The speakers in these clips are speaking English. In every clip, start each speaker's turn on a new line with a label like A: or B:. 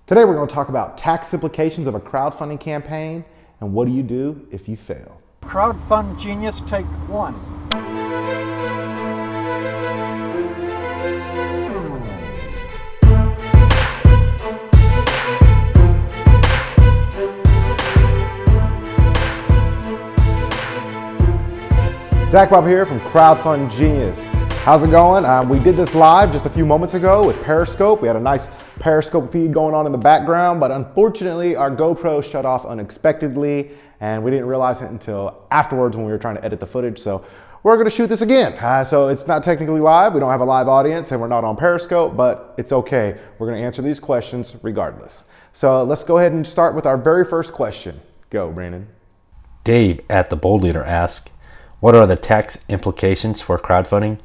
A: Today we're going to talk about tax implications of a crowdfunding campaign and what do you do if you fail.
B: Crowdfund Genius Take 1.
A: ZacBob here from Crowdfund Genius. How's it going? We did this live just a few moments ago with Periscope. We had a nice Periscope feed going on in the background, but unfortunately our GoPro shut off unexpectedly and we didn't realize it until afterwards when we were trying to edit the footage. So we're going to shoot this again. So it's not technically live. We don't have a live audience and we're not on Periscope, but it's okay. We're going to answer these questions regardless. So let's go ahead and start with our very first question. Go, Brandon.
C: Dave at The Bold Leader asks, what are the tax implications for crowdfunding?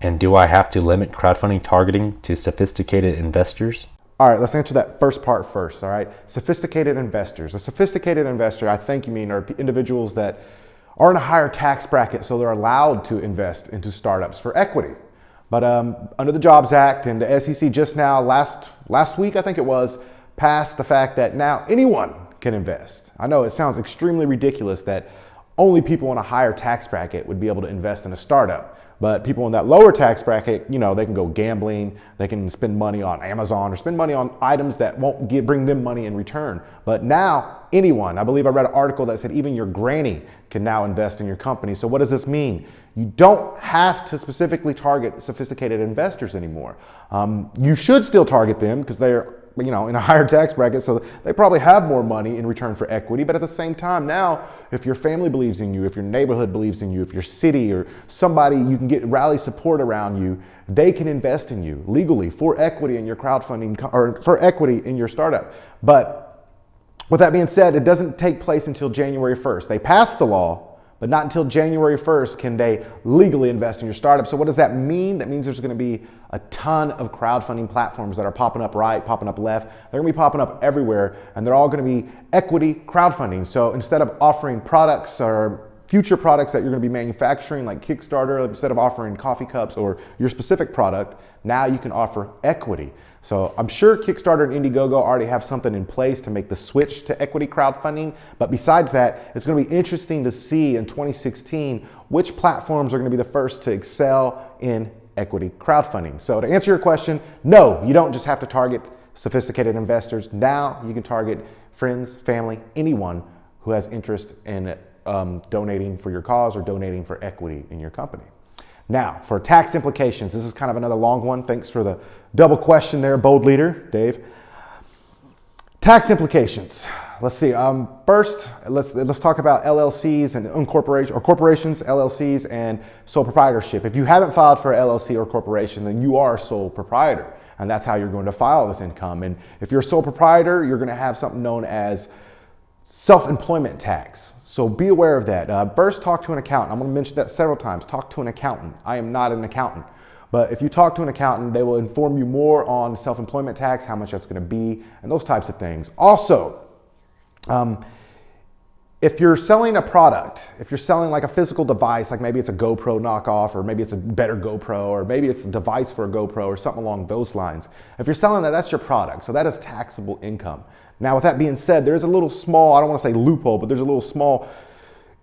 C: And do I have to limit crowdfunding targeting to sophisticated investors?
A: All right, let's answer that first part first, all right? Sophisticated investors. A sophisticated investor, I think you mean, are individuals that are in a higher tax bracket, so they're allowed to invest into startups for equity. But under the Jobs Act and the SEC just now, last week I think it was, passed the fact that now anyone can invest. I know it sounds extremely ridiculous that only people in a higher tax bracket would be able to invest in a startup. But people in that lower tax bracket, you know, they can go gambling, they can spend money on Amazon or spend money on items that won't bring them money in return. But now anyone, I believe I read an article that said even your granny can now invest in your company. So what does this mean? You don't have to specifically target sophisticated investors anymore. You should still target them because they're in a higher tax bracket, so they probably have more money in return for equity. But at the same time now, if your family believes in you, if your neighborhood believes in you, if your city or somebody you can get rally support around you, they can invest in you legally for equity in your crowdfunding or for equity in your startup. But with that being said, it doesn't take place until January 1st. They passed the law, but not until January 1st can they legally invest in your startup. So what does that mean? That means there's going to be a ton of crowdfunding platforms that are popping up right, popping up left. They're going to be popping up everywhere, and they're all going to be equity crowdfunding. So instead of offering products or future products that you're going to be manufacturing like Kickstarter, instead of offering coffee cups or your specific product, now you can offer equity. So I'm sure Kickstarter and Indiegogo already have something in place to make the switch to equity crowdfunding. But besides that, it's going to be interesting to see in 2016 which platforms are going to be the first to excel in equity crowdfunding. So to answer your question, no, you don't just have to target sophisticated investors. Now you can target friends, family, anyone who has interest in donating for your cause or donating for equity in your company. Now, for tax implications, this is kind of another long one. Thanks for the double question there, bold leader, Dave. Tax implications. Let's see. First, let's talk about LLCs and corporations, LLCs, and sole proprietorship. If you haven't filed for an LLC or corporation, then you are a sole proprietor, and that's how you're going to file this income. And if you're a sole proprietor, you're going to have something known as self-employment tax. So be aware of that. First, talk to an accountant. I'm going to mention that several times. Talk to an accountant. I am not an accountant. But if you talk to an accountant, they will inform you more on self-employment tax, how much that's going to be, and those types of things. Also, if you're selling a product, if you're selling like a physical device, like maybe it's a GoPro knockoff, or maybe it's a better GoPro, or maybe it's a device for a GoPro or something along those lines. If you're selling that, that's your product. So that is taxable income. Now, with that being said, there's a little small, I don't want to say loophole, but there's a little small,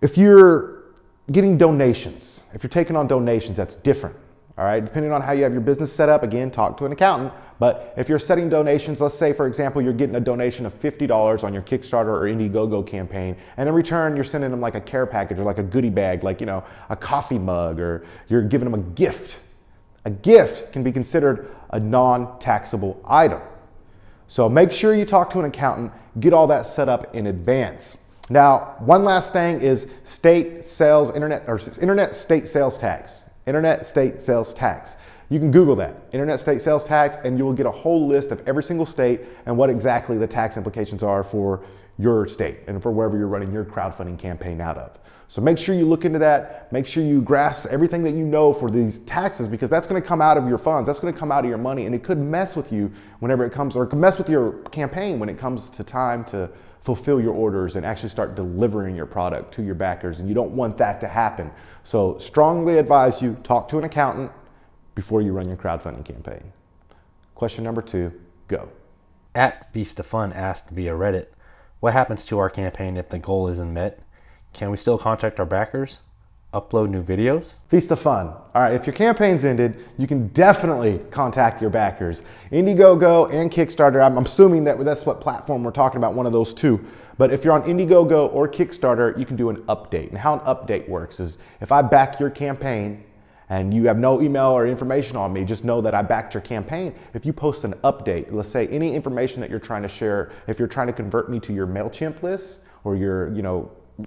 A: if you're getting donations, if you're taking on donations, that's different. All right, depending on how you have your business set up, again, talk to an accountant. But if you're setting donations, let's say, for example, you're getting a donation of $50 on your Kickstarter or Indiegogo campaign, and in return, you're sending them like a care package or like a goodie bag, like, a coffee mug, or you're giving them a gift. A gift can be considered a non-taxable item. So make sure you talk to an accountant, get all that set up in advance. Now, one last thing is internet state sales tax. Internet state sales tax. You can Google that, internet state sales tax, and you will get a whole list of every single state and what exactly the tax implications are for your state and for wherever you're running your crowdfunding campaign out of. So make sure you look into that. Make sure you grasp everything that you know for these taxes, because that's going to come out of your funds. That's going to come out of your money, and it could mess with you whenever it comes, or it could mess with your campaign when it comes to time to fulfill your orders and actually start delivering your product to your backers, and you don't want that to happen. So strongly advise you, talk to an accountant before you run your crowdfunding campaign. Question number 2, go.
C: At Feast of Fun asked via Reddit, what happens to our campaign if the goal isn't met? Can we still contact our backers? Upload new videos?
A: Feast of Fun. All right, if your campaign's ended, you can definitely contact your backers. Indiegogo and Kickstarter, I'm assuming that that's what platform we're talking about, one of those two. But if you're on Indiegogo or Kickstarter, you can do an update. And how an update works is if I back your campaign and you have no email or information on me, just know that I backed your campaign. If you post an update, let's say any information that you're trying to share, if you're trying to convert me to your MailChimp list or your,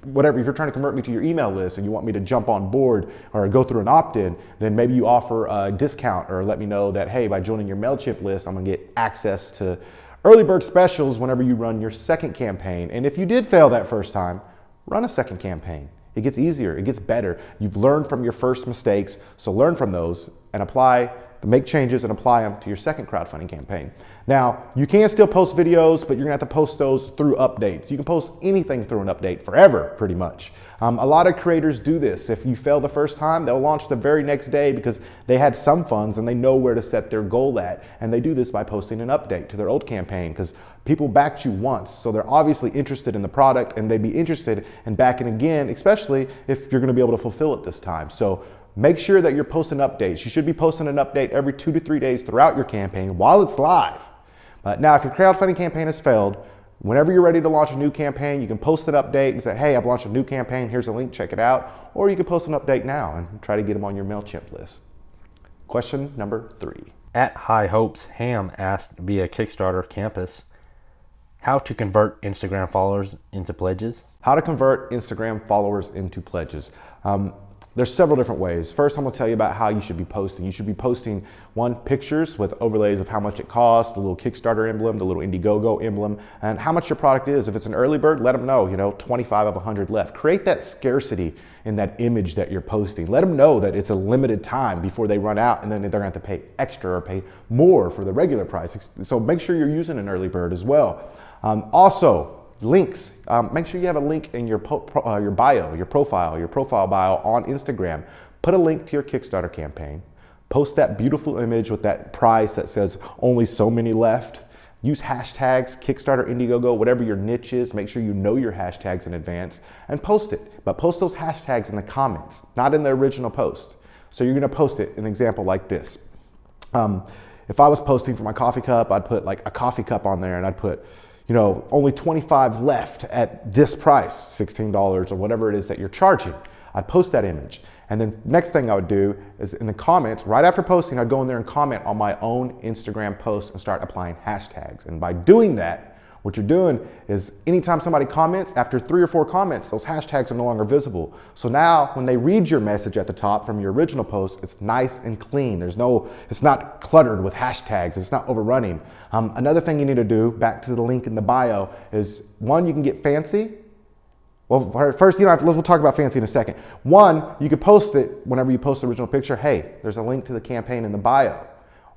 A: whatever, if you're trying to convert me to your email list and you want me to jump on board or go through an opt-in, then maybe you offer a discount or let me know that, hey, by joining your MailChimp list, I'm gonna get access to early bird specials whenever you run your second campaign. And if you did fail that first time, run a second campaign. It gets easier, it gets better. You've learned from your first mistakes, so learn from those and make changes and apply them to your second crowdfunding campaign. Now, you can still post videos, but you're gonna have to post those through updates. You can post anything through an update forever, pretty much. A lot of creators do this. If you fail the first time, they'll launch the very next day because they had some funds and they know where to set their goal at. And they do this by posting an update to their old campaign because people backed you once, so they're obviously interested in the product and they'd be interested in backing again, especially if you're gonna be able to fulfill it this time. So make sure that you're posting updates. You should be posting an update every 2 to 3 days throughout your campaign while it's live. Now, if your crowdfunding campaign has failed, whenever you're ready to launch a new campaign, you can post an update and say, hey, I've launched a new campaign, here's a link, check it out. Or you can post an update now and try to get them on your MailChimp list. Question number 3.
C: At High Hopes, Ham asked via Kickstarter Campus, how to convert Instagram followers into pledges?
A: How to convert Instagram followers into pledges. There's several different ways. First, I'm gonna tell you about how you should be posting. You should be posting pictures with overlays of how much it costs, the little Kickstarter emblem, the little Indiegogo emblem, and how much your product is. If it's an early bird, let them know, 25 of 100 left. Create that scarcity in that image that you're posting. Let them know that it's a limited time before they run out and then they're gonna have to pay extra or pay more for the regular price. So make sure you're using an early bird as well. Also, links. Make sure you have a link in your bio, your profile bio on Instagram. Put a link to your Kickstarter campaign. Post that beautiful image with that price that says only so many left. Use hashtags, Kickstarter, Indiegogo, whatever your niche is. Make sure you know your hashtags in advance and post it. But post those hashtags in the comments, not in the original post. So you're gonna post it, an example like this. If I was posting for my coffee cup, I'd put like a coffee cup on there and I'd put, only 25 left at this price, $16 or whatever it is that you're charging. I'd post that image. And then next thing I would do is in the comments, right after posting, I'd go in there and comment on my own Instagram post and start applying hashtags. And by doing that, what you're doing is anytime somebody comments, after 3 or 4 comments, those hashtags are no longer visible. So now when they read your message at the top from your original post, it's nice and clean. It's not cluttered with hashtags. It's not overrunning. Another thing you need to do, back to the link in the bio, is one, you can get fancy. Well, first, we'll talk about fancy in a second. One, you could post it whenever you post the original picture. Hey, there's a link to the campaign in the bio.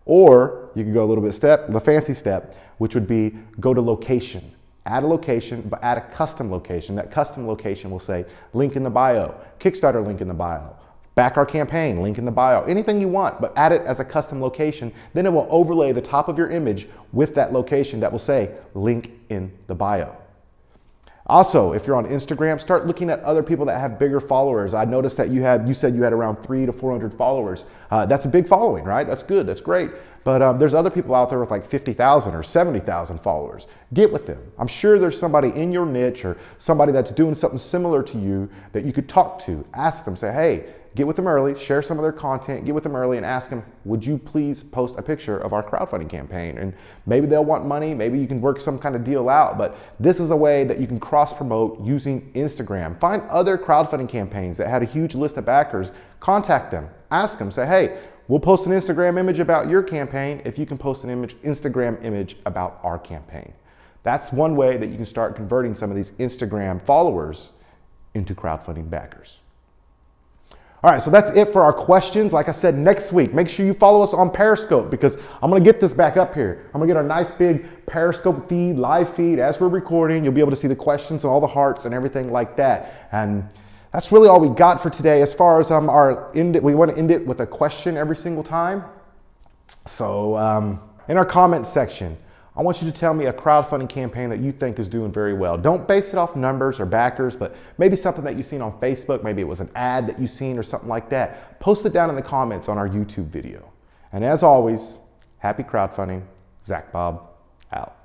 A: Or you could go a little bit the fancy step, which would be go to location. Add a location, but add a custom location. That custom location will say link in the bio, Kickstarter link in the bio, back our campaign, link in the bio, anything you want, but add it as a custom location. Then it will overlay the top of your image with that location that will say link in the bio. Also, if you're on Instagram, start looking at other people that have bigger followers. I noticed that you said you had around 300 to 400 followers. That's a big following, right? That's good, that's great. But there's other people out there with like 50,000 or 70,000 followers. Get with them. I'm sure there's somebody in your niche or somebody that's doing something similar to you that you could talk to. Ask them, say, hey, get with them early, share some of their content, get with them early and ask them, would you please post a picture of our crowdfunding campaign? And maybe they'll want money, maybe you can work some kind of deal out, but this is a way that you can cross promote using Instagram. Find other crowdfunding campaigns that had a huge list of backers, contact them, ask them, say, hey, we'll post an Instagram image about your campaign if you can post an Instagram image about our campaign. That's one way that you can start converting some of these Instagram followers into crowdfunding backers. All right, so that's it for our questions. Like I said, next week, make sure you follow us on Periscope because I'm gonna get this back up here. I'm gonna get our nice big Periscope feed, live feed as we're recording. You'll be able to see the questions and all the hearts and everything like that. And that's really all we got for today. As far as we want to end it with a question every single time. So in our comment section, I want you to tell me a crowdfunding campaign that you think is doing very well. Don't base it off numbers or backers, but maybe something that you've seen on Facebook. Maybe it was an ad that you've seen or something like that. Post it down in the comments on our YouTube video. And as always, happy crowdfunding. ZacBob out.